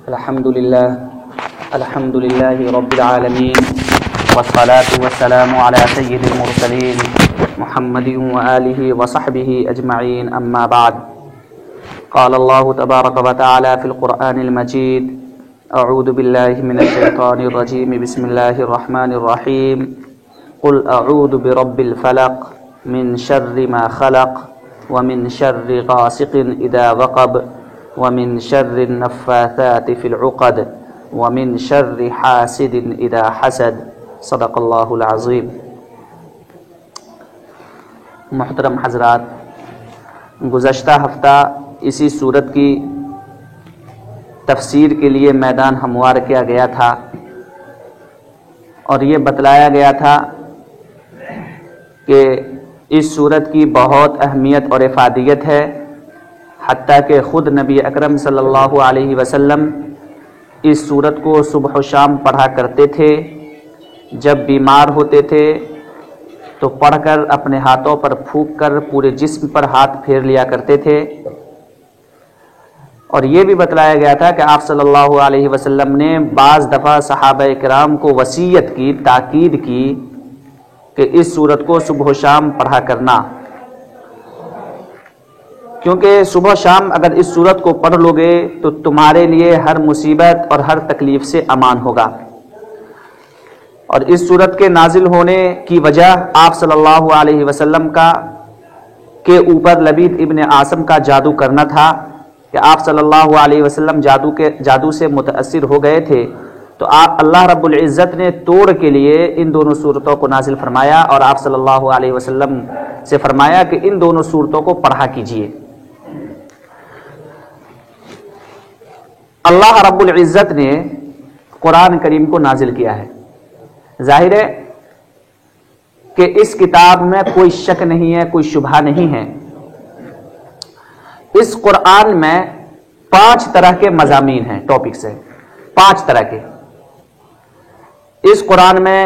الحمد لله رب العالمين والصلاة والسلام على سيد المرسلين محمد وآله وصحبه أجمعين أما بعد قال الله تبارك وتعالى في القرآن المجيد أعوذ بالله من الشيطان الرجيم بسم الله الرحمن الرحيم قل أعوذ برب الفلق من شر ما خلق ومن شر غاسق إذا وقب ومن شر النفاثات في العقد ومن شر حاسد اذا حسد صدق اللہ العظیم۔ محترم حضرات، گزشتہ ہفتہ اسی سورت کی تفسیر کے لیے میدان ہموار کیا گیا تھا اور یہ بتلایا گیا تھا کہ اس سورت کی بہت اہمیت اور افادیت ہے، حتیٰ کہ خود نبی اکرم صلی اللہ علیہ وسلم اس سورت کو صبح و شام پڑھا کرتے تھے۔ جب بیمار ہوتے تھے تو پڑھ کر اپنے ہاتھوں پر پھونک کر پورے جسم پر ہاتھ پھیر لیا کرتے تھے، اور یہ بھی بتلایا گیا تھا کہ آپ صلی اللہ علیہ وسلم نے بعض دفعہ صحابہ کرام کو وصیت کی، تاکید کی کہ اس سورت کو صبح و شام پڑھا کرنا، کیونکہ صبح و شام اگر اس سورت کو پڑھ لو گے تو تمہارے لیے ہر مصیبت اور ہر تکلیف سے امان ہوگا۔ اور اس سورت کے نازل ہونے کی وجہ آپ صلی اللہ علیہ وسلم کا کے اوپر لبید ابن عاصم کا جادو کرنا تھا کہ آپ صلی اللہ علیہ وسلم جادو سے متاثر ہو گئے تھے، تو آپ اللہ رب العزت نے توڑ کے لیے ان دونوں صورتوں کو نازل فرمایا اور آپ صلی اللہ علیہ وسلم سے فرمایا کہ ان دونوں صورتوں کو پڑھا کیجیے۔ اللہ رب العزت نے قرآن کریم کو نازل کیا ہے۔ ظاہر ہے کہ اس کتاب میں کوئی شک نہیں ہے، کوئی شبہ نہیں ہے۔ اس قرآن میں 5 طرح کے مضامین ہیں، ٹاپکس ہیں، 5 طرح کے۔ اس قرآن میں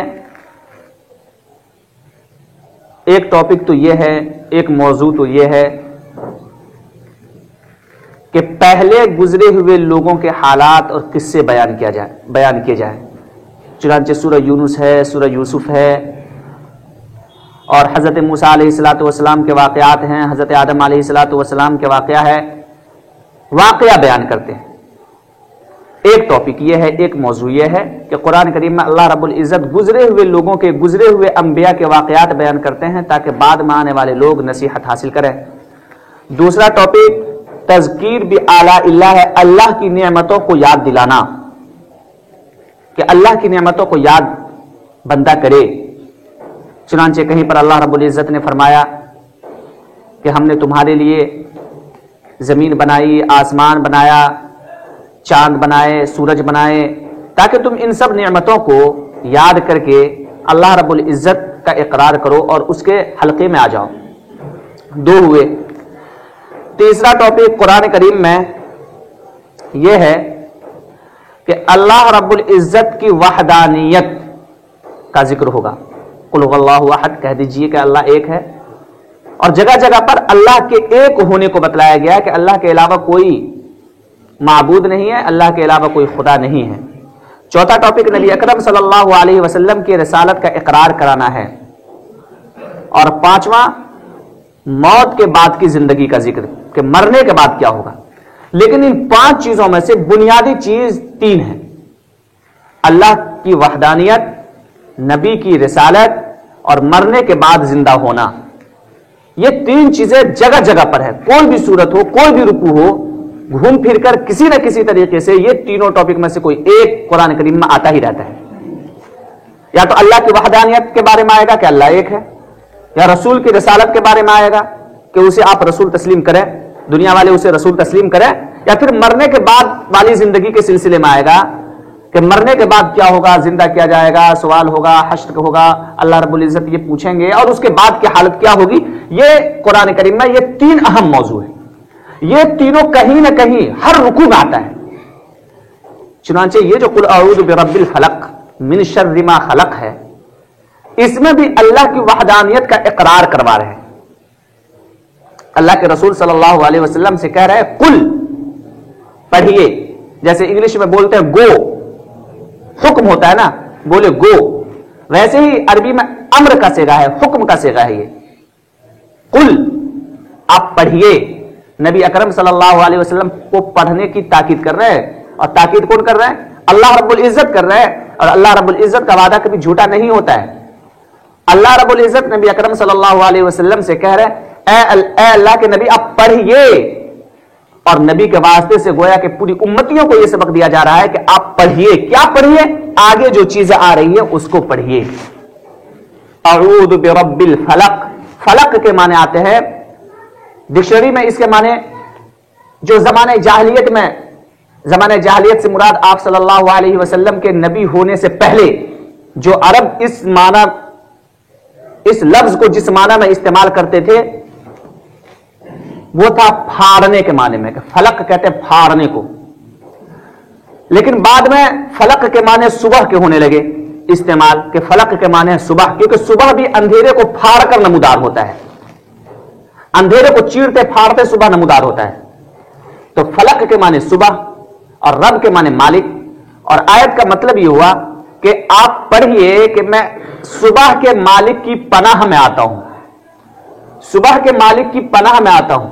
ایک ٹاپک تو یہ ہے، ایک موضوع تو یہ ہے کہ پہلے گزرے ہوئے لوگوں کے حالات اور قصے بیان کیے جائیں۔ چنانچہ سورہ یونس ہے، سورہ یوسف ہے، اور حضرت موسیٰ علیہ السلام کے واقعات ہیں، حضرت آدم علیہ السلام کے واقعہ ہے، واقعہ بیان کرتے ہیں۔ ایک ٹاپک یہ ہے، ایک موضوع یہ ہے کہ قرآن کریم میں اللہ رب العزت گزرے ہوئے لوگوں کے، گزرے ہوئے انبیاء کے واقعات بیان کرتے ہیں تاکہ بعد میں آنے والے لوگ نصیحت حاصل کریں۔ دوسرا ٹاپک تذکیر بآلاء اللہ ہے، اللہ کی نعمتوں کو یاد دلانا، کہ اللہ کی نعمتوں کو یاد بندہ کرے۔ چنانچہ کہیں پر اللہ رب العزت نے فرمایا کہ ہم نے تمہارے لیے زمین بنائی، آسمان بنایا، چاند بنائے، سورج بنائے، تاکہ تم ان سب نعمتوں کو یاد کر کے اللہ رب العزت کا اقرار کرو اور اس کے حلقے میں آ جاؤ۔ 2 ہوئے۔ تیسرا ٹاپک قرآن کریم میں یہ ہے کہ اللہ رب العزت کی وحدانیت کا ذکر ہوگا۔ قل هو اللہ احد، کہہ دیجئے کہ اللہ ایک ہے، اور جگہ جگہ پر اللہ کے ایک ہونے کو بتلایا گیا کہ اللہ کے علاوہ کوئی معبود نہیں ہے، اللہ کے علاوہ کوئی خدا نہیں ہے۔ چوتھا ٹاپک نبی اکرم صلی اللہ علیہ وسلم کی رسالت کا اقرار کرانا ہے، اور 5واں موت کے بعد کی زندگی کا ذکر کہ مرنے کے بعد کیا ہوگا۔ لیکن ان 5 چیزوں میں سے بنیادی چیز 3 ہے: اللہ کی وحدانیت، نبی کی رسالت، اور مرنے کے بعد زندہ ہونا۔ یہ 3 چیزیں جگہ جگہ پر ہے، کوئی بھی صورت ہو، کوئی بھی رکوع ہو، گھوم پھر کر کسی نہ کسی طریقے سے یہ تینوں ٹاپک میں سے کوئی ایک قرآن کریم میں آتا ہی رہتا ہے۔ یا تو اللہ کی وحدانیت کے بارے میں آئے گا کہ اللہ ایک ہے، یا رسول کی رسالت کے بارے میں آئے گا کہ اسے آپ رسول تسلیم کریں، دنیا والے اسے رسول تسلیم کریں، یا پھر مرنے کے بعد والی زندگی کے سلسلے میں آئے گا کہ مرنے کے بعد کیا ہوگا، زندہ کیا جائے گا، سوال ہوگا، حشر ہوگا، اللہ رب العزت یہ پوچھیں گے اور اس کے بعد کی حالت کیا ہوگی۔ یہ قرآن کریم میں یہ 3 اہم موضوع ہیں، یہ تینوں کہیں نہ کہیں ہر رکوع میں آتا ہے۔ چنانچہ یہ جو قل اعوذ برب الفلق من شر ما خلق ہے، اس میں بھی اللہ کی وحدانیت کا اقرار کروا رہے ہیں۔ اللہ کے رسول صلی اللہ علیہ وسلم سے کہہ رہے ہیں قل، پڑھیے، جیسے انگلش میں بولتے ہیں گو، حکم ہوتا ہے نا، بولے گو، ویسے ہی عربی میں امر کا صیغہ ہے، حکم کا صیغہ ہے یہ. قل، آپ پڑھیے. نبی اکرم صلی اللہ علیہ وسلم کو پڑھنے کی تاکید کر رہے ہیں، اور تاکید کون کر رہے ہیں؟ اللہ رب العزت کر رہے ہیں. اور اللہ رب العزت کا وعدہ کبھی جھوٹا نہیں ہوتا ہے. اللہ رب العزت نبی اکرم صلی اللہ علیہ وسلم سے کہہ رہے ہیں اے اللہ کے نبی آپ پڑھیے. اور نبی کے واسطے سے گویا کہ پوری امتیوں کو یہ سبق دیا جا رہا ہے کہ آپ پڑھیے. کیا پڑھیے؟ آگے جو چیزیں آ رہی ہیں اس کو پڑھیے. اعوذ برب الفلق، فلق کے معنی آتے ہیں ڈکشنری میں، اس کے معنی جو زمانہ جاہلیت میں، زمانہ جاہلیت سے مراد آپ صلی اللہ علیہ وسلم کے نبی ہونے سے پہلے جو عرب اس معنی، اس لفظ کو جس معنی میں استعمال کرتے تھے وہ تھا پھاڑنے کے معنی میں، کہ فلق کہتے ہیں پھاڑنے کو. لیکن بعد میں فلق کے معنی صبح کے ہونے لگے استعمال، کہ فلق کے معنی ہے صبح، کیونکہ صبح بھی اندھیرے کو پھاڑ کر نمودار ہوتا ہے، اندھیرے کو چیرتے پھاڑتے صبح نمودار ہوتا ہے. تو فلق کے معنی صبح اور رب کے معنی مالک. اور آیت کا مطلب یہ ہوا کہ آپ پڑھیے کہ میں صبح کے مالک کی پناہ میں آتا ہوں، صبح کے مالک کی پناہ میں آتا ہوں.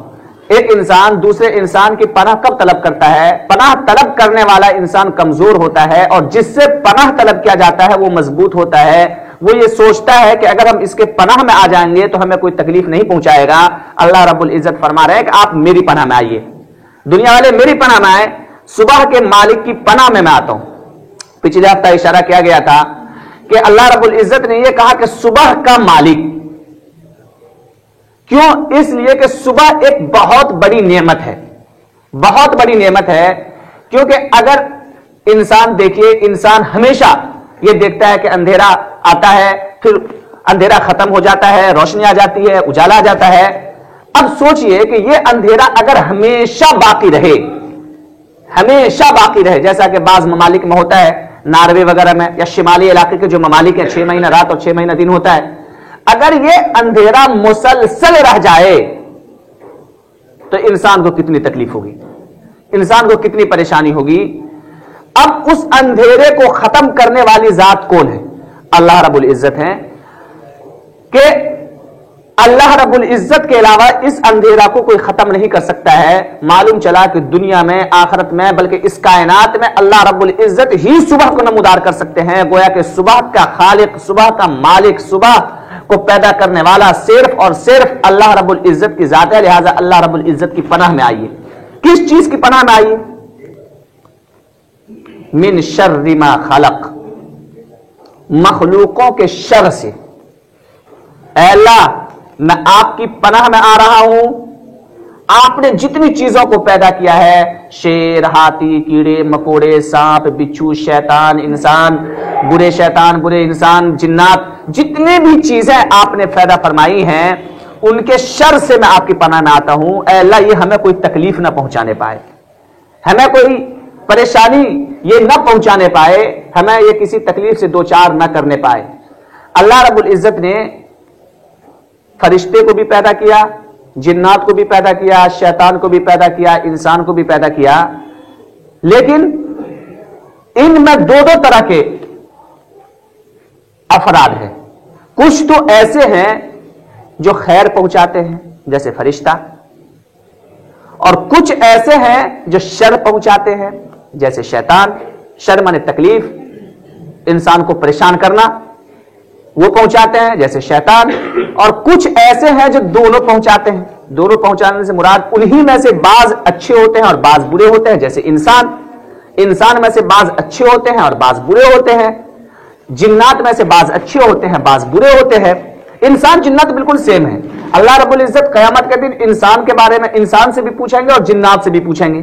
ایک انسان دوسرے انسان کی پناہ کب طلب کرتا ہے؟ پناہ طلب کرنے والا انسان کمزور ہوتا ہے، اور جس سے پناہ طلب کیا جاتا ہے وہ مضبوط ہوتا ہے. وہ یہ سوچتا ہے کہ اگر ہم اس کے پناہ میں آ جائیں گے تو ہمیں کوئی تکلیف نہیں پہنچائے گا. اللہ رب العزت فرما رہے ہیں کہ آپ میری پناہ میں آئیے، دنیا والے میری پناہ میں آئے. صبح کے مالک کی پناہ میں آتا ہوں. پچھلے ہفتہ اشارہ کیا گیا تھا کہ اللہ رب العزت نے یہ کہا کہ صبح کا مالک. کیوں؟ اس لیے کہ صبح ایک بہت بڑی نعمت ہے، بہت بڑی نعمت ہے. کیونکہ اگر انسان دیکھیے، انسان ہمیشہ یہ دیکھتا ہے کہ اندھیرا آتا ہے، پھر اندھیرا ختم ہو جاتا ہے، روشنی آ جاتی ہے، اجالا آ جاتا ہے. اب سوچئے کہ یہ اندھیرا اگر ہمیشہ باقی رہے، ہمیشہ باقی رہے، جیسا کہ بعض ممالک میں ہوتا ہے، ناروے وغیرہ میں یا شمالی علاقے کے جو ممالک ہیں 6 مہینہ رات اور 6 مہینہ دن ہوتا ہے، اگر یہ اندھیرا مسلسل رہ جائے تو انسان کو کتنی تکلیف ہوگی، انسان کو کتنی پریشانی ہوگی. اب اس اندھیرے کو ختم کرنے والی ذات کون ہے؟ اللہ رب العزت ہیں. کہ اللہ رب العزت کے علاوہ اس اندھیرا کو کوئی ختم نہیں کر سکتا ہے. معلوم چلا کہ دنیا میں، آخرت میں، بلکہ اس کائنات میں اللہ رب العزت ہی صبح کو نمودار کر سکتے ہیں. گویا کہ صبح کا خالق، صبح کا مالک، صبح کو پیدا کرنے والا صرف اور صرف اللہ رب العزت کی ذات ہے. لہذا اللہ رب العزت کی پناہ میں آئیے. کس چیز کی پناہ میں آئیے؟ من شر ما خلق، مخلوقوں کے شر سے. اے اللہ میں آپ کی پناہ میں آ رہا ہوں. آپ نے جتنی چیزوں کو پیدا کیا ہے، شیر، ہاتھی، کیڑے مکوڑے، سانپ، بچھو، شیطان، انسان، برے انسان، جنات، جتنے بھی چیزیں آپ نے پیدا فرمائی ہیں ان کے شر سے میں آپ کی پناہ میں آتا ہوں. اے اللہ یہ ہمیں کوئی تکلیف نہ پہنچانے پائے، ہمیں کوئی پریشانی یہ نہ پہنچانے پائے، ہمیں یہ کسی تکلیف سے دوچار نہ کرنے پائے. اللہ رب العزت نے فرشتے کو بھی پیدا کیا، جنات کو بھی پیدا کیا، شیطان کو بھی پیدا کیا، انسان کو بھی پیدا کیا. لیکن ان میں دو طرح کے افراد ہیں. کچھ تو ایسے ہیں جو خیر پہنچاتے ہیں جیسے فرشتہ، اور کچھ ایسے ہیں جو شر پہنچاتے ہیں جیسے شیطان. شر مانے تکلیف، انسان کو پریشان کرنا، وہ پہنچاتے ہیں جیسے شیطان. اور کچھ ایسے ہیں جو دونوں پہنچاتے ہیں. دونوں پہنچانے سے مراد انہی میں سے بعض اچھے ہوتے ہیں اور بعض برے ہوتے ہیں جیسے انسان. انسان میں سے بعض اچھے ہوتے ہیں اور بعض برے ہوتے ہیں. جنات میں سے بعض اچھے ہوتے ہیں بعض برے ہوتے ہیں. انسان جنات بالکل سیم ہے. اللہ رب العزت قیامت کے دن انسان کے بارے میں انسان سے بھی پوچھیں گے اور جنات سے بھی پوچھیں گے.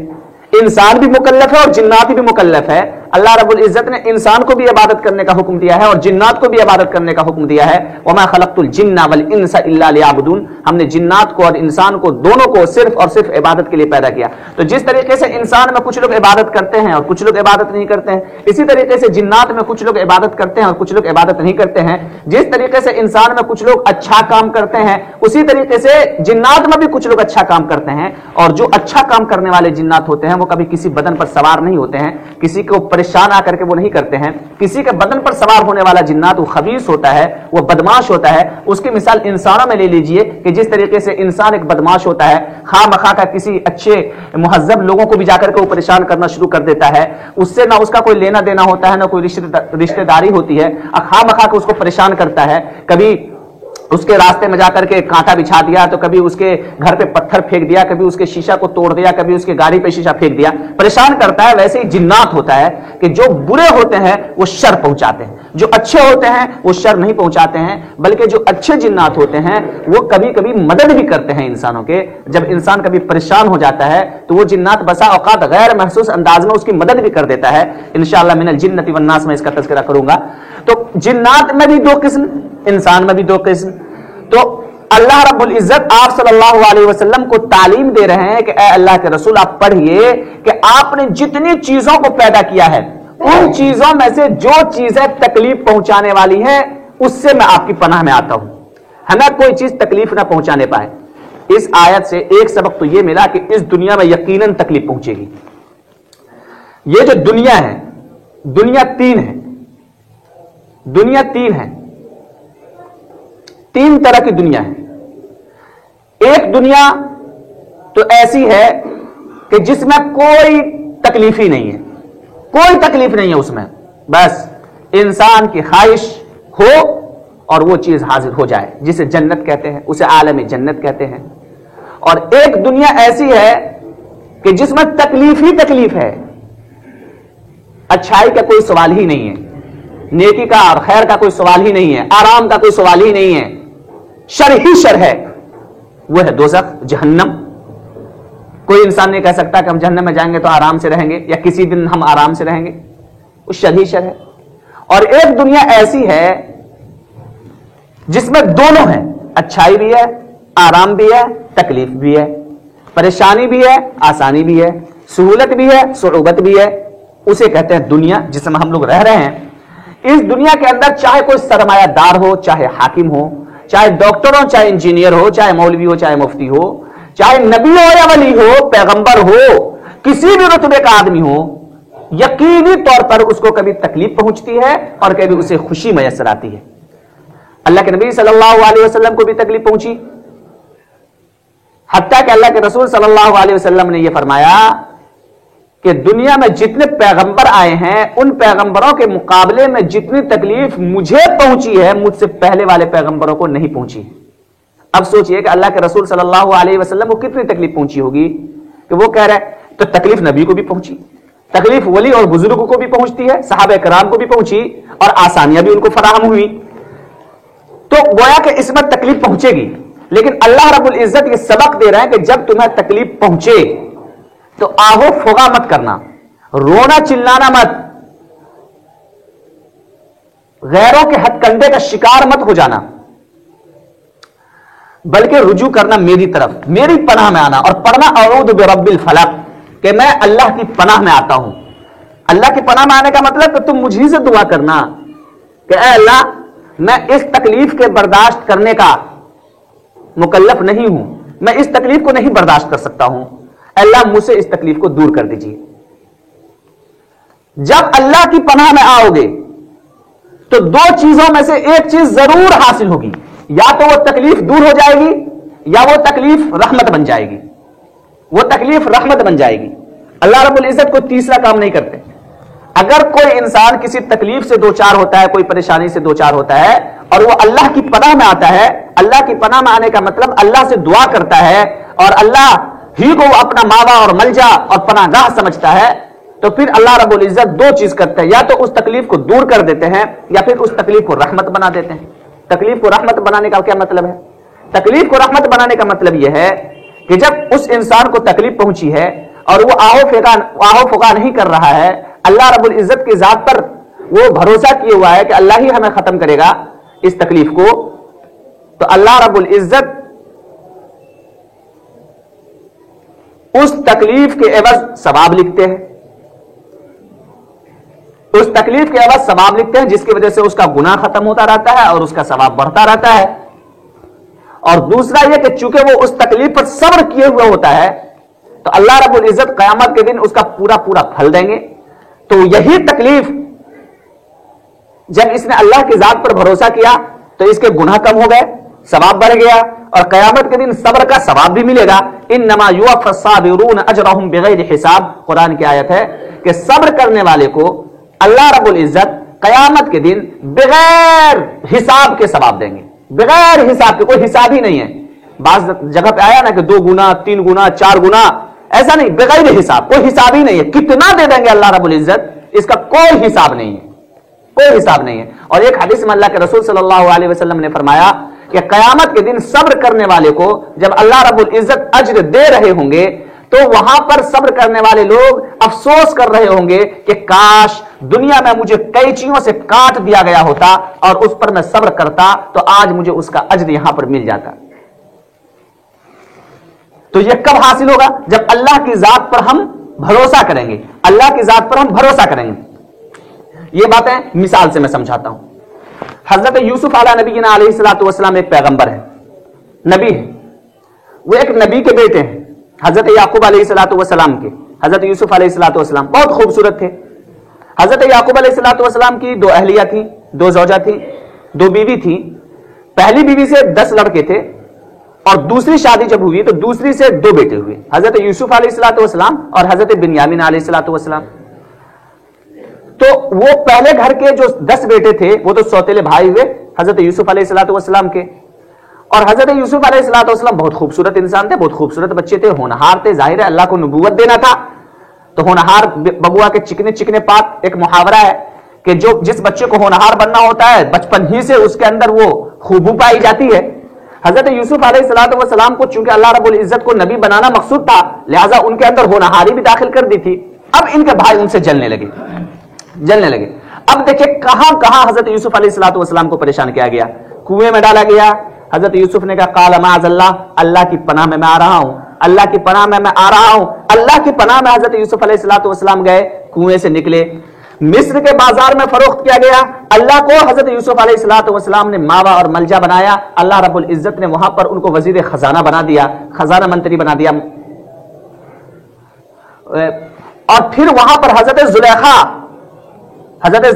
انسان بھی مکلف ہے اور جنات بھی مکلف ہے. اللہ رب العزت نے انسان کو بھی عبادت کرنے کا حکم دیا ہے اور جنات کو بھی عبادت کرنے کا حکم دیا ہے. وما خلقت الجن والانس الا ليعبدون. ہم نے جنات کو اور انسان کو دونوں کو صرف اور صرف عبادت کے لیے پیدا کیا. تو جس طریقے سے انسان میں کچھ لوگ عبادت کرتے ہیں اور کچھ لوگ عبادت نہیں کرتے ہیں، اسی طریقے سے جنات میں کچھ لوگ عبادت کرتے ہیں اور کچھ لوگ عبادت نہیں کرتے ہیں. جس طریقے سے انسان میں کچھ لوگ اچھا کام کرتے ہیں، اسی طریقے سے جنات میں بھی کچھ لوگ اچھا کام کرتے ہیں. اور جو اچھا کام کرنے والے جنات ہوتے ہیں وہ کبھی کسی بدن پر سوار نہیں ہوتے ہیں، کسی کو پریشان آ کر کے وہ نہیں کرتے ہیں. کسی کے بدن پر سوار ہونے والا جنات وہ خبیث ہوتا ہے، وہ بدماش ہوتا ہے. اس کی مثال انسانوں میں لے لیجئے کہ جس طریقے سے انسان ایک بدماش ہوتا ہے، خواہ مخواہ کا کسی اچھے مہذب لوگوں کو بھی جا کر کے وہ پریشان کرنا شروع کر دیتا ہے. اس سے نہ اس کا کوئی لینا دینا ہوتا ہے، نہ کوئی رشتہ داری ہوتی ہے، خواہ مخواہ کو اس کو پریشان کرتا ہے. کبھی اس کے راستے میں جا کر کے کانٹا بچھا دیا، تو کبھی اس کے گھر پہ پتھر پھینک دیا، کبھی اس کے شیشہ کو توڑ دیا، کبھی اس کے گاڑی پہ شیشہ پھینک دیا، پریشان کرتا ہے. ویسے ہی جنات ہوتا ہے کہ جو برے ہوتے ہیں وہ شر پہنچاتے ہیں، جو اچھے ہوتے ہیں وہ شر نہیں پہنچاتے ہیں، بلکہ جو اچھے جنات ہوتے ہیں وہ کبھی کبھی مدد بھی کرتے ہیں انسانوں کے. جب انسان کبھی پریشان ہو جاتا ہے تو وہ جنات بسا اوقات غیر محسوس انداز میں اس کی مدد بھی کر دیتا ہے. انشاءاللہ من الجنۃ والناس میں اس کا تذکرہ کروں گا. تو جنات میں بھی دو قسم، انسان میں بھی دو قسم. تو اللہ رب العزت آپ صلی اللہ علیہ وسلم کو تعلیم دے رہے ہیں کہ اے اللہ کے رسول آپ پڑھیے کہ آپ نے جتنی چیزوں کو پیدا کیا ہے ان چیزوں میں سے جو چیزیں تکلیف پہنچانے والی ہیں اس سے میں آپ کی پناہ میں آتا ہوں، ہمیں کوئی چیز تکلیف نہ پہنچانے پائے. اس آیت سے ایک سبق تو یہ ملا کہ اس دنیا میں یقیناً تکلیف پہنچے گی. یہ جو دنیا ہے، دنیا تین ہے، دنیا تین ہے، تین طرح کی دنیا ہے. ایک دنیا تو ایسی ہے کہ جس میں کوئی تکلیف ہی نہیں ہے، کوئی تکلیف نہیں ہے اس میں، بس انسان کی خواہش ہو اور وہ چیز حاضر ہو جائے، جسے جنت کہتے ہیں، اسے عالم جنت کہتے ہیں. اور ایک دنیا ایسی ہے کہ جس میں تکلیف ہی تکلیف ہے، اچھائی کا کوئی سوال ہی نہیں ہے، نیکی کا اور خیر کا کوئی سوال ہی نہیں ہے، آرام کا کوئی سوال ہی نہیں ہے، شر ہی شر ہے. وہ ہے دوزخ، جہنم. کوئی انسان نہیں کہہ سکتا کہ ہم جہنم میں جائیں گے تو آرام سے رہیں گے یا کسی دن ہم آرام سے رہیں گے، وہ شر ہی شر ہے. اور ایک دنیا ایسی ہے جس میں دونوں ہیں، اچھائی بھی ہے، آرام بھی ہے، تکلیف بھی ہے، پریشانی بھی ہے، آسانی بھی ہے، سہولت بھی ہے، صعوبت بھی ہے. اسے کہتے ہیں دنیا جس میں ہم لوگ رہ رہے ہیں. اس دنیا کے اندر چاہے کوئی سرمایہ دار ہو، چاہے حاکم ہو، چاہے ڈاکٹر ہو، چاہے انجینئر ہو، چاہے مولوی ہو، چاہے مفتی ہو، چاہے نبی ہو یا ولی ہو، پیغمبر ہو، کسی بھی رتبے کا آدمی ہو، یقینی طور پر اس کو کبھی تکلیف پہنچتی ہے اور کبھی اسے خوشی میسر آتی ہے. اللہ کے نبی صلی اللہ علیہ وسلم کو بھی تکلیف پہنچی، حتیٰ کہ اللہ کے رسول صلی اللہ علیہ وسلم نے یہ فرمایا کہ دنیا میں جتنے پیغمبر آئے ہیں ان پیغمبروں کے مقابلے میں جتنی تکلیف مجھے پہنچی ہے مجھ سے پہلے والے پیغمبروں کو نہیں پہنچی. اب سوچئے کہ اللہ کے رسول صلی اللہ علیہ وسلم کو کتنی تکلیف پہنچی ہوگی کہ وہ کہہ رہے تو تکلیف نبی کو بھی پہنچی، تکلیف ولی اور بزرگوں کو بھی پہنچتی ہے، صحابہ کرام کو بھی پہنچی اور آسانیاں بھی ان کو فراہم ہوئی. تو گویا کہ اس میں تکلیف پہنچے گی، لیکن اللہ رب العزت یہ سبق دے رہے ہیں کہ جب تمہیں تکلیف پہنچے تو آہو فغا مت کرنا، رونا چلانا مت، غیروں کے ہتھ کنڈے کا شکار مت ہو جانا، بلکہ رجوع کرنا میری طرف، میری پناہ میں آنا اور پڑھنا اعوذ برب الفلق کہ میں اللہ کی پناہ میں آتا ہوں. اللہ کی پناہ میں آنے کا مطلب کہ تم مجھ ہی سے دعا کرنا کہ اے اللہ میں اس تکلیف کے برداشت کرنے کا مکلف نہیں ہوں، میں اس تکلیف کو نہیں برداشت کر سکتا ہوں، اللہ مجھ سے اس تکلیف کو دور کر دیجیے. جب اللہ کی پناہ میں آؤ گے تو دو چیزوں میں سے ایک چیز ضرور حاصل ہوگی، یا تو وہ تکلیف دور ہو جائے گی یا وہ تکلیف رحمت بن جائے گی، وہ تکلیف رحمت بن جائے گی. اللہ رب العزت کوئی تیسرا کام نہیں کرتے. اگر کوئی انسان کسی تکلیف سے دوچار ہوتا ہے، کوئی پریشانی سے دوچار ہوتا ہے اور وہ اللہ کی پناہ میں آتا ہے، اللہ کی پناہ میں آنے کا مطلب اللہ سے دعا کرتا ہے اور اللہ ہی کو وہ اپنا ماوا اور ملجا اور پناہ گاہ سمجھتا ہے، تو پھر اللہ رب العزت دو چیز کرتے ہیں، یا تو اس تکلیف کو دور کر دیتے ہیں یا پھر اس تکلیف کو رحمت بنا دیتے ہیں. تکلیف کو رحمت بنانے کا کیا مطلب ہے؟ تکلیف کو رحمت بنانے کا مطلب یہ ہے کہ جب اس انسان کو تکلیف پہنچی ہے اور وہ آہو فقا نہیں کر رہا ہے، اللہ رب العزت کی ذات پر وہ بھروسہ کیے ہوا ہے کہ اللہ ہی ہمیں ختم کرے گا اس تکلیف کو، تو اللہ رب العزت اس تکلیف کے عوض ثواب لکھتے ہیں، اس تکلیف کے عوض ثواب لکھتے ہیں، جس کی وجہ سے اس کا گناہ ختم ہوتا رہتا ہے اور اس کا ثواب بڑھتا رہتا ہے۔ اور دوسرا یہ کہ چونکہ وہ اس تکلیف پر صبر کیے ہوئے ہوتا ہے تو اللہ رب العزت قیامت کے دن اس کا پورا پورا پھل دیں گے۔ تو یہی تکلیف جب اس نے اللہ کی ذات پر بھروسہ کیا تو اس کے گناہ کم ہو گئے، ثواب بڑھ گیا، اور قیامت کے دن صبر کا ثواب بھی ملے گا۔ انما یوفی الصابرون اجرهم بغیر حساب، قرآن کی آیت ہے کہ صبر کرنے والے کو اللہ رب العزت قیامت کے دن بغیر حساب کے ثواب دیں گے، بغیر حساب کے، کوئی حساب ہی نہیں ہے۔ بعض جگہ پہ آیا نا کہ 2 گنا 3 گنا 4 گنا، ایسا نہیں، بغیر حساب، کوئی حساب ہی نہیں ہے، کتنا دے دیں گے اللہ رب العزت اس کا کوئی حساب نہیں ہے، کوئی حساب نہیں ہے۔ اور ایک حدیث میں اللہ کے رسول صلی اللہ علیہ وسلم نے فرمایا کہ قیامت کے دن صبر کرنے والے کو جب اللہ رب العزت اجر دے رہے ہوں گے تو وہاں پر صبر کرنے والے لوگ افسوس کر رہے ہوں گے کہ کاش دنیا میں مجھے قینچیوں سے کاٹ دیا گیا ہوتا اور اس پر میں صبر کرتا تو آج مجھے اس کا اجر یہاں پر مل جاتا۔ تو یہ کب حاصل ہوگا؟ جب اللہ کی ذات پر ہم بھروسہ کریں گے، اللہ کی ذات پر ہم بھروسہ کریں گے۔ یہ باتیں مثال سے میں سمجھاتا ہوں۔ حضرت یوسف علیہ نبینا علیہ الصلوۃ والسلام ایک پیغمبر ہے، نبی ہے، وہ ایک نبی کے بیٹے ہیں حضرت یعقوب علیہ الصلوۃ والسلام کے۔ حضرت یوسف علیہ الصلوۃ والسلام بہت خوبصورت تھے۔ حضرت یعقوب علیہ الصلوۃ والسلام کی 2 اہلیہ تھیں، 2 زوجہ تھیں، 2 بیوی تھیں۔ پہلی بیوی سے 10 لڑکے تھے اور دوسری شادی جب ہوئی تو دوسری سے 2 بیٹے ہوئے، حضرت یوسف علیہ الصلوۃ والسلام اور حضرت بنیامین علیہ الصلوۃ والسلام۔ تو وہ پہلے گھر کے جو 10 بیٹے تھے وہ تو سوتیلے بھائی ہوئے حضرت یوسف علیہ الصلوۃ والسلام کے، اور حضرت یوسف علیہ الصلوۃ والسلام بہت خوبصورت انسان تھے، بہت خوبصورت بچے تھے، ہونہار تھے، ظاہر ہے اللہ کو نبوت دینا تھا تو ہونہار ببوا کے چکنے چکنے پات، ایک محاورہ ہے کہ جس بچے کو ہونہار بننا ہوتا ہے بچپن ہی سے اس کے اندر وہ خوبو پائی جاتی ہے۔ حضرت یوسف علیہ الصلوۃ والسلام کو چونکہ اللہ رب العزت کو نبی بنانا مقصود تھا لہٰذا ان کے اندر ہونہاری بھی داخل کر دی تھی۔ اب ان کے بھائی ان سے جلنے لگے۔ اب دیکھیں کہاں کہاں حضرت یوسف علیہ الصلوۃ والسلام کو پریشان کیا گیا، کنویں میں ڈالا گیا۔ حضرت یوسف نے کہا قال معاذ اللہ، اللہ کی پناہ میں آ رہا ہوں، اللہ کی پناہ میں آ رہا ہوں۔ اللہ کی پناہ میں حضرت یوسف علیہ الصلوۃ والسلام گئے، کنویں سے نکلے، مصر کے بازار میں فروخت کیا گیا۔ اللہ کو حضرت یوسف علیہ الصلوۃ والسلام نے ماوا اور ملجا بنایا، اللہ رب العزت نے وہاں پر ان کو وزیر خزانہ بنا دیا، خزانہ منتری بنا دیا۔ اور پھر وہاں پر حضرت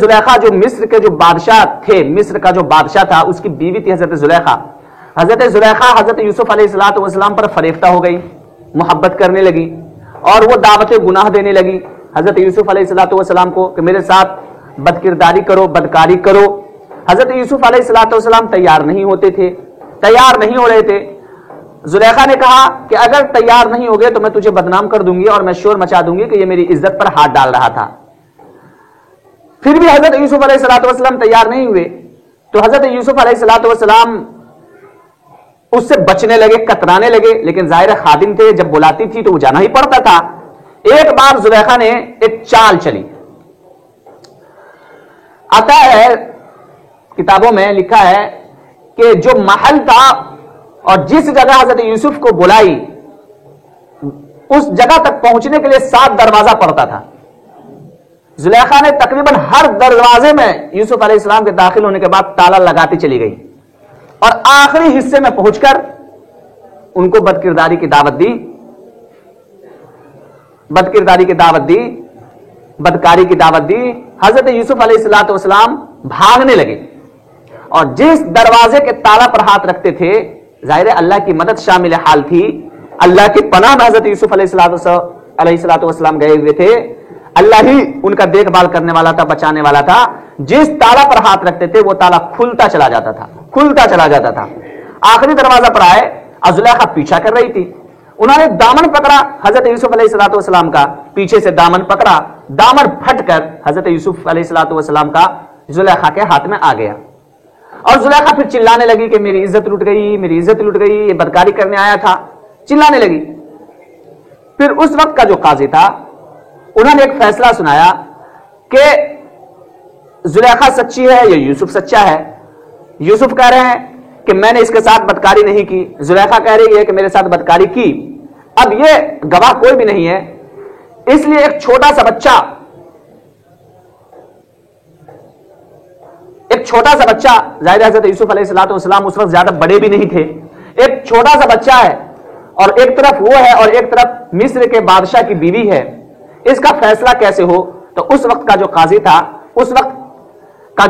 زلیخا جو مصر کے جو بادشاہ تھے، مصر کا جو بادشاہ تھا اس کی بیوی تھی حضرت زلیخا۔ حضرت زلیخا حضرت یوسف علیہ الصلوۃ والسلام پر فریفتہ ہو گئی، محبت کرنے لگی اور وہ دعوت گناہ دینے لگی حضرت یوسف علیہ الصلوۃ والسلام کو کہ میرے ساتھ بدکرداری کرو، بدکاری کرو۔ حضرت یوسف علیہ الصلوۃ والسلام تیار نہیں ہوتے تھے، تیار نہیں ہو رہے تھے۔ زلیخا نے کہا کہ اگر تیار نہیں ہو گئے تو میں تجھے بدنام کر دوں گی اور میں شور مچا دوں گی کہ یہ میری عزت پر ہاتھ ڈال رہا تھا۔ پھر بھی حضرت یوسف علیہ الصلوۃ والسلام تیار نہیں ہوئے تو حضرت یوسف علیہ الصلوۃ والسلام اس سے بچنے لگے، کترانے لگے، لیکن ظاہر خادم تھے، جب بلاتی تھی تو وہ جانا ہی پڑتا تھا۔ ایک بار زلیخا نے ایک چال چلی، آتا ہے کتابوں میں لکھا ہے کہ جو محل تھا اور جس جگہ حضرت یوسف کو بلائی اس جگہ تک پہنچنے کے لیے 7 دروازہ پڑتا تھا۔ زلیخا نے تقریباً ہر دروازے میں یوسف علیہ السلام کے داخل ہونے کے بعد تالا لگاتی چلی گئی اور آخری حصے میں پہنچ کر ان کو بدکرداری کی دعوت دی، بدکرداری کی دعوت دی، بدکاری کی دعوت دی۔ حضرت یوسف علیہ الصلوۃ والسلام بھاگنے لگے اور جس دروازے کے تالا پر ہاتھ رکھتے تھے ظاہر اللہ کی مدد شامل حال تھی، اللہ کی پناہ میں حضرت یوسف علیہ الصلوۃ والسلام گئے ہوئے تھے، اللہ ہی ان کا دیکھ بھال کرنے والا تھا، بچانے والا تھا۔ جس تالا پر ہاتھ رکھتے تھے وہ تالا کھلتا چلا جاتا تھا، کھلتا چلا جاتا تھا۔ آخری دروازہ پر آئے، زلیخا پیچھا کر رہی تھی، انہوں نے دامن پکڑا حضرت یوسف علیہ الصلوۃ والسلام کا، پیچھے سے دامن پکڑا، دامن پھٹ کر حضرت یوسف علیہ الصلوۃ والسلام کا زلیخا کے ہاتھ میں آ گیا اور زلیخا پھر چلانے لگی کہ میری عزت لٹ گئی، میری عزت لٹ گئی، یہ بدکاری کرنے آیا تھا، چلانے لگی۔ پھر اس وقت کا جو قاضی تھا انہوں نے ایک فیصلہ سنایا کہ زلیخا سچی ہے یا یوسف سچا ہے. یوسف کہہ رہے ہیں کہ میں نے اس کے ساتھ بدکاری نہیں کی, زلیخا کہہ رہی ہے کہ میرے ساتھ بدکاری کی. اب یہ گواہ کوئی بھی نہیں ہے, اس لیے ایک چھوٹا سا بچہ ظاہر حضرت یوسف علیہ الصلوۃ والسلام اس وقت زیادہ بڑے بھی نہیں تھے, ایک چھوٹا سا بچہ ہے اور ایک طرف وہ ہے اور ایک طرف مصر کے بادشاہ کی بیوی ہے, اس کا فیصلہ کیسے ہو؟ تو اس وقت کا جو قاضی تھا, اس وقت کا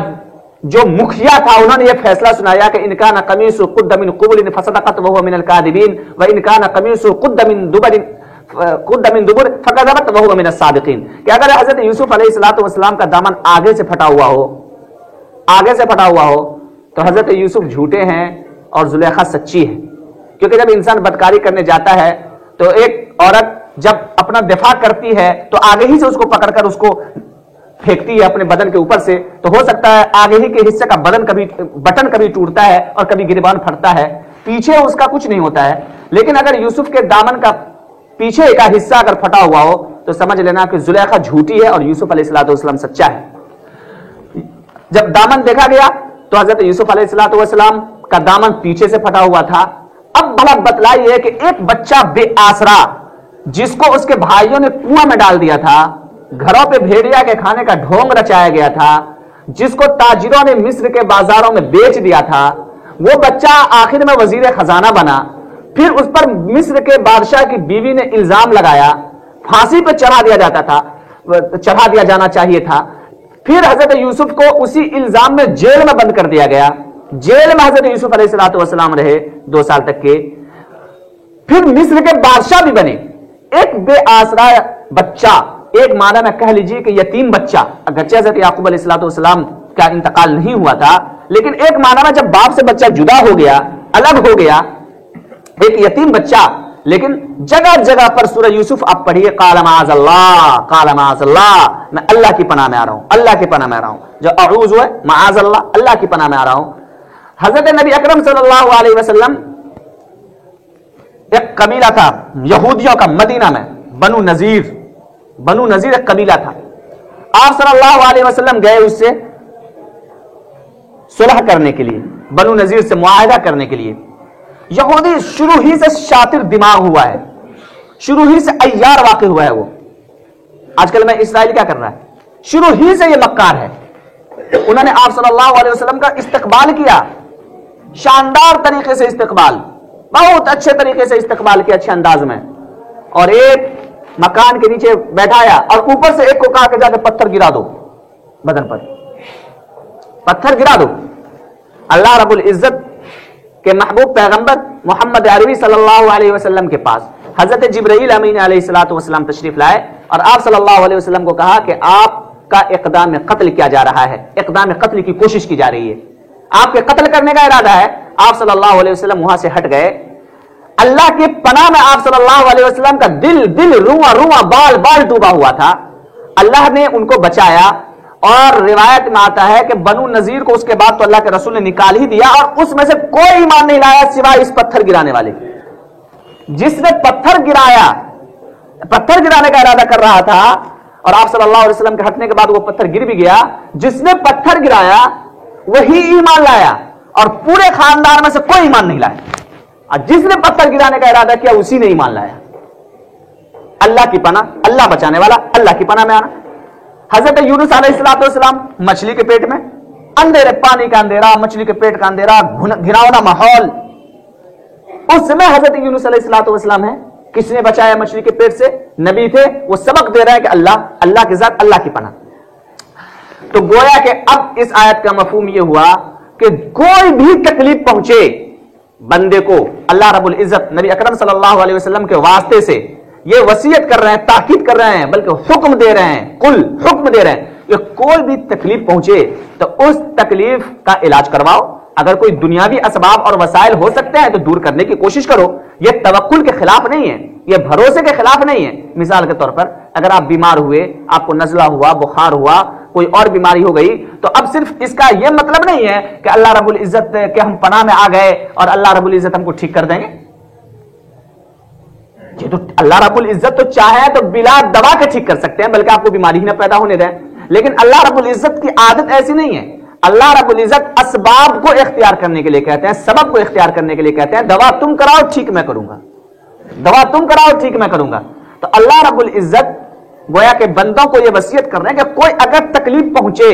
جو مکھیا تھا, انہوں نے یہ فیصلہ سنایا کہ ان کان قمیص قد من قبل فصدقت وهو من الكاذبین وان کان قمیص قد من دبر فكذبت وهو من الصادقین. کہ اگر حضرت یوسف علیہ الصلوۃ والسلام کا دامن آگے سے پھٹا ہوا ہو تو حضرت یوسف جھوٹے ہیں اور زلیخا سچی ہے. کیونکہ جب انسان بدکاری کرنے جاتا ہے تو ایک عورت جب اپنا دفاع کرتی ہے تو آگے ہی سے اس کو پکڑ کر اس کو پھینکتی ہے اپنے بدن کے اوپر سے, تو ہو سکتا ہے آگے ہی کے حصے کا بٹن کبھی ٹوٹتا ہے اور کبھی گریبان پھٹتا ہے, پیچھے اس کا کچھ نہیں ہوتا ہے. لیکن اگر یوسف کے دامن کا پیچھے کا حصہ اگر پھٹا ہوا ہو تو سمجھ لینا کہ زلیخا جھوٹی ہے اور یوسف علیہ الصلوۃ والسلام سچا ہے. جب دامن دیکھا گیا تو حضرت یوسف علیہ الصلوۃ والسلام کا دامن پیچھے سے پھٹا ہوا تھا. اب بھلا بتلائیے کہ ایک بچہ بے آسرا جس کو اس کے بھائیوں نے کنواں میں ڈال دیا تھا, گھروں پہ بھیڑیا کے کھانے کا ڈھونگ رچایا گیا تھا, جس کو تاجروں نے مصر کے بازاروں میں بیچ دیا تھا, وہ بچہ آخر میں وزیر خزانہ بنا. پھر اس پر مصر کے بادشاہ کی بیوی نے الزام لگایا, پھانسی پہ چڑھا دیا جانا چاہیے تھا. پھر حضرت یوسف کو اسی الزام میں جیل میں بند کر دیا گیا. جیل میں حضرت یوسف علیہ الصلوۃ والسلام رہے 2 سال تک کے. پھر مصر کے بادشاہ بھی بنے. ایک بے آسرا بچہ, ایک معنی میں کہہ لیجیے کہ یتیم بچہ, اگرچہ حضرت یعقوب علیہ الصلوۃ والسلام کا انتقال نہیں ہوا تھا, لیکن ایک معنی میں جب باپ سے بچہ جدا ہو گیا, الگ ہو گیا, ایک یتیم بچہ. لیکن جگہ جگہ پر سورہ یوسف آپ پڑھیے, قال معاذ اللہ, میں اللہ کی پناہ میں آ رہا ہوں, اللہ کی پناہ میں آ رہا ہوں. جو اعوذ ہے معاذ اللہ کی پناہ میں آ رہا ہوں. حضرت نبی اکرم صلی اللہ علیہ وسلم, ایک قبیلہ تھا یہودیوں کا مدینہ میں, بنو نذیر ایک قبیلہ تھا. آپ صلی اللہ علیہ وسلم گئے اس سے صلح کرنے کے لیے, بنو نذیر سے معاہدہ کرنے کے لیے. یہودی شروع ہی سے شاطر دماغ ہوا ہے, شروع ہی سے عیار واقع ہوا ہے. وہ آج کل میں اسرائیل کیا کر رہا ہے, شروع ہی سے یہ مکار ہے. انہوں نے آپ صلی اللہ علیہ وسلم کا استقبال کیا, شاندار طریقے سے استقبال, بہت اچھے طریقے سے استقبال کیا, اچھے انداز میں, اور ایک مکان کے نیچے بیٹھایا اور اوپر سے ایک کو کہا کہ جا کے پتھر گرا دو, بدن پر پتھر گرا دو. اللہ رب العزت کے محبوب پیغمبر محمد عربی صلی اللہ علیہ وسلم کے پاس حضرت جبرائیل امین علیہ الصلوۃ والسلام تشریف لائے اور آپ صلی اللہ علیہ وسلم کو کہا کہ آپ کا اقدام قتل کیا جا رہا ہے, اقدام قتل کی کوشش کی جا رہی ہے, آپ کے قتل کرنے کا ارادہ ہے. آپ صلی اللہ علیہ وسلم وہاں سے ہٹ گئے. اللہ کی پناہ میں آپ صلی اللہ علیہ وسلم کا دل رواں بال ڈوبا ہوا تھا. اللہ نے ان کو بچایا, اور روایت میں آتا ہے کہ بنو نذیر کو اس کے بعد تو اللہ کے رسول نے نکال ہی دیا, اور اس میں سے کوئی ایمان نہیں لایا سوائے اس پتھر گرانے والے. جس نے پتھر گرانے کا ارادہ کر رہا تھا, اور آپ صلی اللہ علیہ وسلم کے ہٹنے کے بعد وہ پتھر گر بھی گیا, جس نے پتھر گرایا وہی ایمان لایا, اور پورے خاندان میں سے کوئی ایمان نہیں لایا. اور جس نے پتھر گرانے کا ارادہ کیا اسی نے ایمان لایا. اللہ کی پناہ, اللہ بچانے والا, اللہ کی پناہ میں آنا. حضرت یونس علیہ الصلوۃ والسلام مچھلی کے پیٹ میں, اندھیرے, پانی کا اندھیرا, مچھلی کے پیٹ کا اندھیرا, گھناؤنا ماحول, اس میں حضرت یونس علیہ الصلوۃ والسلام ہے. کس نے بچایا مچھلی کے پیٹ سے؟ نبی تھے. وہ سبق دے رہے ہیں کہ اللہ کی ذات, اللہ کی پناہ. تو گویا کہ اب اس آیت کا مفہوم یہ ہوا کہ کوئی بھی تکلیف پہنچے بندے کو, اللہ رب العزت نبی اکرم صلی اللہ علیہ وسلم کے واسطے سے یہ وصیت کر رہے ہیں, تاکید کر رہے ہیں, بلکہ حکم دے رہے ہیں, کل حکم دے رہے ہیں کہ کوئی بھی تکلیف پہنچے تو اس تکلیف کا علاج کرواؤ. اگر کوئی دنیاوی اسباب اور وسائل ہو سکتے ہیں تو دور کرنے کی کوشش کرو. یہ توکل کے خلاف نہیں ہے, یہ بھروسے کے خلاف نہیں ہے. مثال کے طور پر اگر آپ بیمار ہوئے, آپ کو نزلہ ہوا, بخار ہوا, کوئی اور بیماری ہو گئی, تو اب صرف اس کا یہ مطلب نہیں ہے کہ اللہ رب العزت کے ہم پناہ میں آ گئے اور اللہ رب العزت ہم کو ٹھیک کر دیں گے. یہ تو اللہ رب العزت تو چاہے تو بلا دوا کے ٹھیک کر سکتے ہیں، بلکہ آپ کو بیماری ہی نہ پیدا ہونے دیں، لیکن اللہ رب العزت کی عادت ایسی نہیں ہے۔ اللہ رب العزت اسباب کو اختیار کرنے کے لیے کہتے ہیں، سبب کو اختیار کرنے کے لیے کہتے ہیں، دوا تم کراؤ ٹھیک میں کروں گا، دوا تم کراؤ ٹھیک میں کروں گا۔ تو اللہ رب العزت گویا کہ بندوں کو یہ وصیت کر رہے ہیں کہ کوئی اگر تکلیف پہنچے،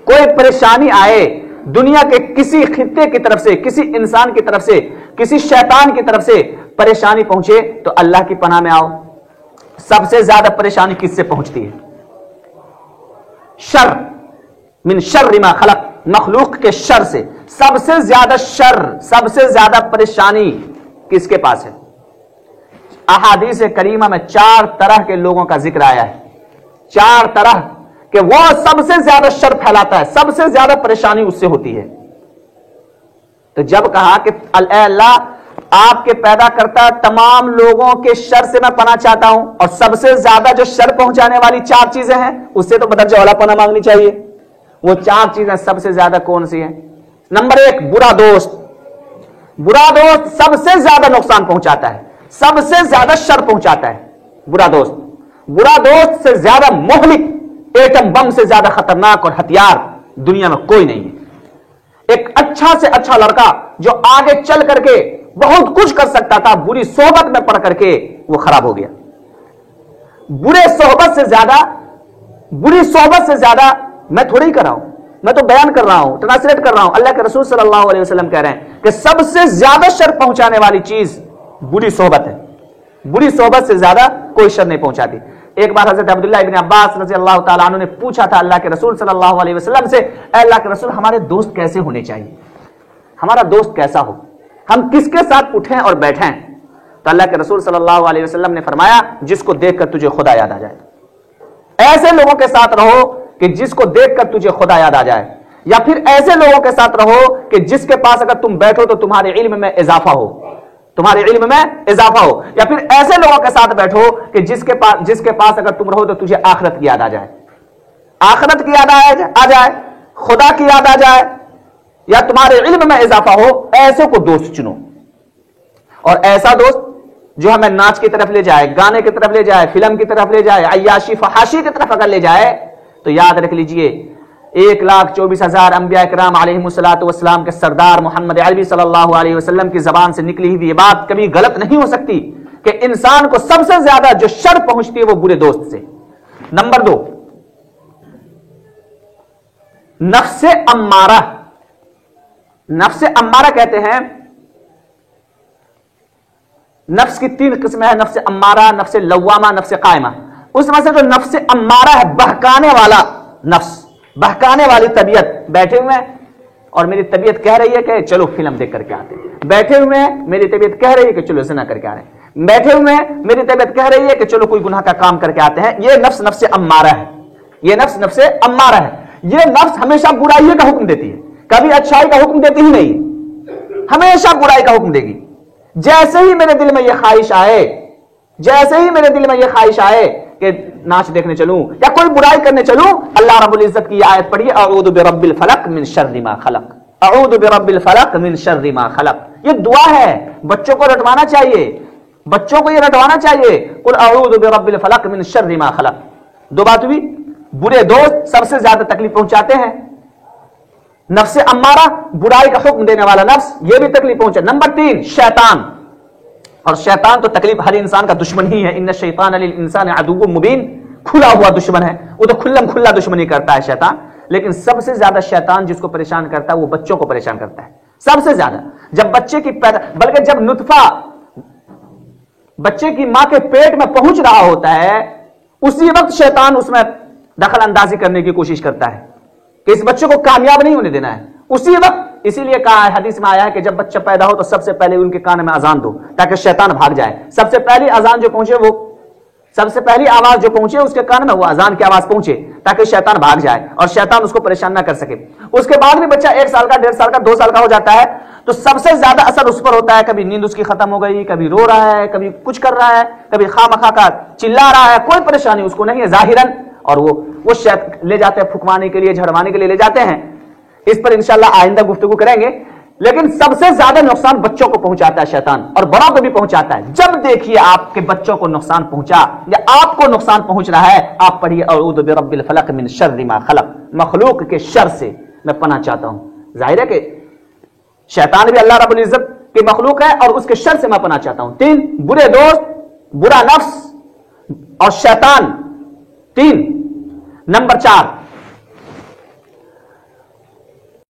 کوئی پریشانی آئے، دنیا کے کسی خطے کی طرف سے، کسی انسان کی طرف سے، کسی شیطان کی طرف سے پریشانی پہنچے تو اللہ کی پناہ میں آؤ۔ سب سے زیادہ پریشانی کس سے پہنچتی ہے؟ شر، من شر ما خلق، مخلوق کے شر سے سب سے زیادہ شر، سب سے زیادہ پریشانی کس کے پاس ہے؟ احادیث کریمہ میں 4 طرح کے لوگوں کا ذکر آیا ہے، 4 طرح کہ وہ سب سے زیادہ شر پھیلاتا ہے، سب سے زیادہ پریشانی اس سے ہوتی ہے۔ تو جب کہا کہ اے اللہ آپ کے پیدا کرتا تمام لوگوں کے شر سے میں پناہ چاہتا ہوں، اور سب سے زیادہ جو شر پہنچانے والی 4 چیزیں ہیں اس سے تو بدرجہ والا پناہ مانگنی چاہیے۔ وہ 4 چیزیں سب سے زیادہ کون سی ہیں؟ نمبر 1، برا دوست۔ برا دوست سب سے زیادہ نقصان پہنچاتا ہے، سب سے زیادہ شر پہنچاتا ہے برا دوست۔ برا دوست سے زیادہ مہلک، ایٹم بم سے زیادہ خطرناک اور ہتھیار دنیا میں کوئی نہیں ہے۔ ایک اچھا سے اچھا لڑکا جو آگے چل کر کے بہت کچھ کر سکتا تھا، بری صحبت میں پڑ کر کے وہ خراب ہو گیا۔ برے صحبت سے زیادہ، بری صحبت سے زیادہ، میں تھوڑی کر رہا ہوں، میں تو بیان کر رہا ہوں، ٹرانسلیٹ کر رہا ہوں، اللہ کے رسول صلی اللہ علیہ وسلم کہہ رہے ہیں کہ سب سے زیادہ شر پہنچانے والی چیز بری صحبت ہے۔ بری صحبت سے زیادہ کوئی شر نہیں پہنچاتی۔ ایک بار حضرت عبداللہ ابن عباس رضی اللہ تعالیٰ عنہ نے پوچھا تھا اللہ کے رسول صلی اللہ علیہ وسلم سے، اے اللہ کے رسول ہمارے دوست کیسے ہونے چاہیے، ہمارا دوست کیسا ہو، ہم کس کے ساتھ اٹھیں اور بیٹھیں؟ تو اللہ کے رسول صلی اللہ علیہ وسلم نے فرمایا جس کو دیکھ کر تجھے خدا یاد آ جائے۔ ایسے لوگوں کے ساتھ رہو کہ جس کو دیکھ کر تجھے خدا یاد آ جائے، یا پھر ایسے لوگوں کے ساتھ رہو کہ جس کے پاس اگر تم بیٹھو تو تمہارے علم میں اضافہ ہو، تمہارے علم میں اضافہ ہو، یا پھر ایسے لوگوں کے ساتھ بیٹھو کہ جس کے پاس اگر تم رہو تو تجھے آخرت کی یاد آ جائے، آخرت کی یاد آ جائے، خدا کی یاد آ جائے، یا تمہارے علم میں اضافہ ہو، ایسے کو دوست چنو۔ اور ایسا دوست جو ہمیں ناچ کی طرف لے جائے، گانے کی طرف لے جائے، فلم کی طرف لے جائے، عیاشی فحاشی کی طرف اگر لے جائے تو یاد رکھ لیجئے 1,24,000 انبیاء کرام علیہم الصلوۃ والسلام کے سردار محمد عربی صلی اللہ علیہ وسلم کی زبان سے نکلی ہوئی یہ بات کبھی غلط نہیں ہو سکتی کہ انسان کو سب سے زیادہ جو شر پہنچتی ہے وہ برے دوست سے۔ نمبر 2، نفس امارہ۔ نفس امارہ کہتے ہیں، نفس کی 3 قسمیں ہیں، نفس امارہ، نفس لوامہ، نفس قائمہ۔ اس میں سے جو نفس امارہ ہے، بہکانے والا نفس، بہکانے والی طبیعت، بیٹھے ہوئے ہیں اور میری طبیعت کہہ رہی ہے کہ چلو فلم دیکھ کر کے آتے ہیں، بیٹھے ہوئے ہیں میری طبیعت کہہ رہی ہے کہ چلو زنا کر کے آ رہے ہیں، بیٹھے ہوئے ہیں میری طبیعت کہہ رہی ہے کہ چلو کوئی گناہ کا کام کر کے آتے ہیں۔ یہ نفس نفس امارہ ہے، یہ نفس نفس امارہ ہے۔ یہ نفس ہمیشہ برائی کا حکم دیتی ہے، کبھی اچھائی کا حکم دیتی ہی نہیں، ہمیشہ برائی کا حکم دے گی۔ جیسے ہی میرے دل میں یہ خواہش آئے، جیسے ہی میرے دل میں یہ خواہش آئے کہ ناچ دیکھنے چلوں یا کوئی برائی کرنے چلوں، اللہ رب العزت کی یہ آیت پڑھیے، اعوذ برب الفلق من شر ما خلق، اعوذ برب الفلق من شر ما خلق۔ یہ دعا ہے، بچوں کو رٹوانا چاہیے، بچوں کو یہ رٹوانا چاہیے، قل اعوذ برب الفلق من شر ما خلق۔ 2 بات ہوئی، برے دوست سب سے زیادہ تکلیف پہنچاتے ہیں، نفس امارہ برائی کا حکم دینے والا نفس یہ بھی تکلیف پہنچے۔ نمبر 3، شیطان۔ اور شیطان تو تکلیف ہر انسان کا دشمن ہی ہے، ان الشیطان للانسان عدو مبین، کھلا ہوا دشمن ہے، وہ تو کھلم کھلا دشمنی کرتا ہے شیطان۔ لیکن سب سے زیادہ شیطان جس کو پریشان کرتا ہے وہ بچوں کو پریشان کرتا ہے، سب سے زیادہ۔ جب بچے کی بلکہ جب نطفہ بچے کی ماں کے پیٹ میں پہنچ رہا ہوتا ہے، اسی وقت شیطان اس میں دخل اندازی کرنے کی کوشش کرتا ہے کہ اس بچے کو کامیاب نہیں ہونے دینا ہے اسی وقت۔ اسی لیے کہا ہے، حدیث میں آیا ہے کہ جب بچہ پیدا ہو تو سب سے پہلے ان کے کان میں اذان دو تاکہ شیطان بھاگ جائے۔ سب سے پہلی اذان جو پہنچے، وہ سب سے پہلی آواز جو پہنچے اس کے کان میں وہ اذان کی آواز پہنچے تاکہ شیطان بھاگ جائے اور شیطان اس کو پریشان نہ کر سکے۔ اس کے بعد بھی بچہ 1 سال کا، 1.5 سال کا، 2 سال کا ہو جاتا ہے تو سب سے زیادہ اثر اس پر ہوتا ہے، کبھی نیند اس کی ختم ہو گئی، کبھی رو رہا ہے، کبھی کچھ کر رہا ہے، کبھی خواہ مخواہ کا چلا رہا ہے، کوئی پریشانی اس کو نہیں ہے ظاہراً، اور وہ لے جاتے ہیں پھکوانے کے لیے، جھڑوانے کے لیے لے جاتے ہیں۔ اس پر انشاءاللہ آئندہ گفتگو کریں گے لیکن سب سے زیادہ نقصان بچوں کو پہنچاتا ہے شیطان، اور بڑوں کو بھی پہنچاتا ہے۔ جب دیکھیے آپ کے بچوں کو نقصان پہنچا یا آپ کو نقصان پہنچ رہا ہے، آپ پڑھیے اعوذ برب الفلق من شر ما خلق، مخلوق کے شر سے میں پناہ چاہتا ہوں۔ ظاہر ہے کہ شیطان بھی اللہ رب العزت کی مخلوق ہے اور اس کے شر سے میں پناہ چاہتا ہوں۔ 3 برے دوست، برا نفس اور شیطان 3۔ نمبر 4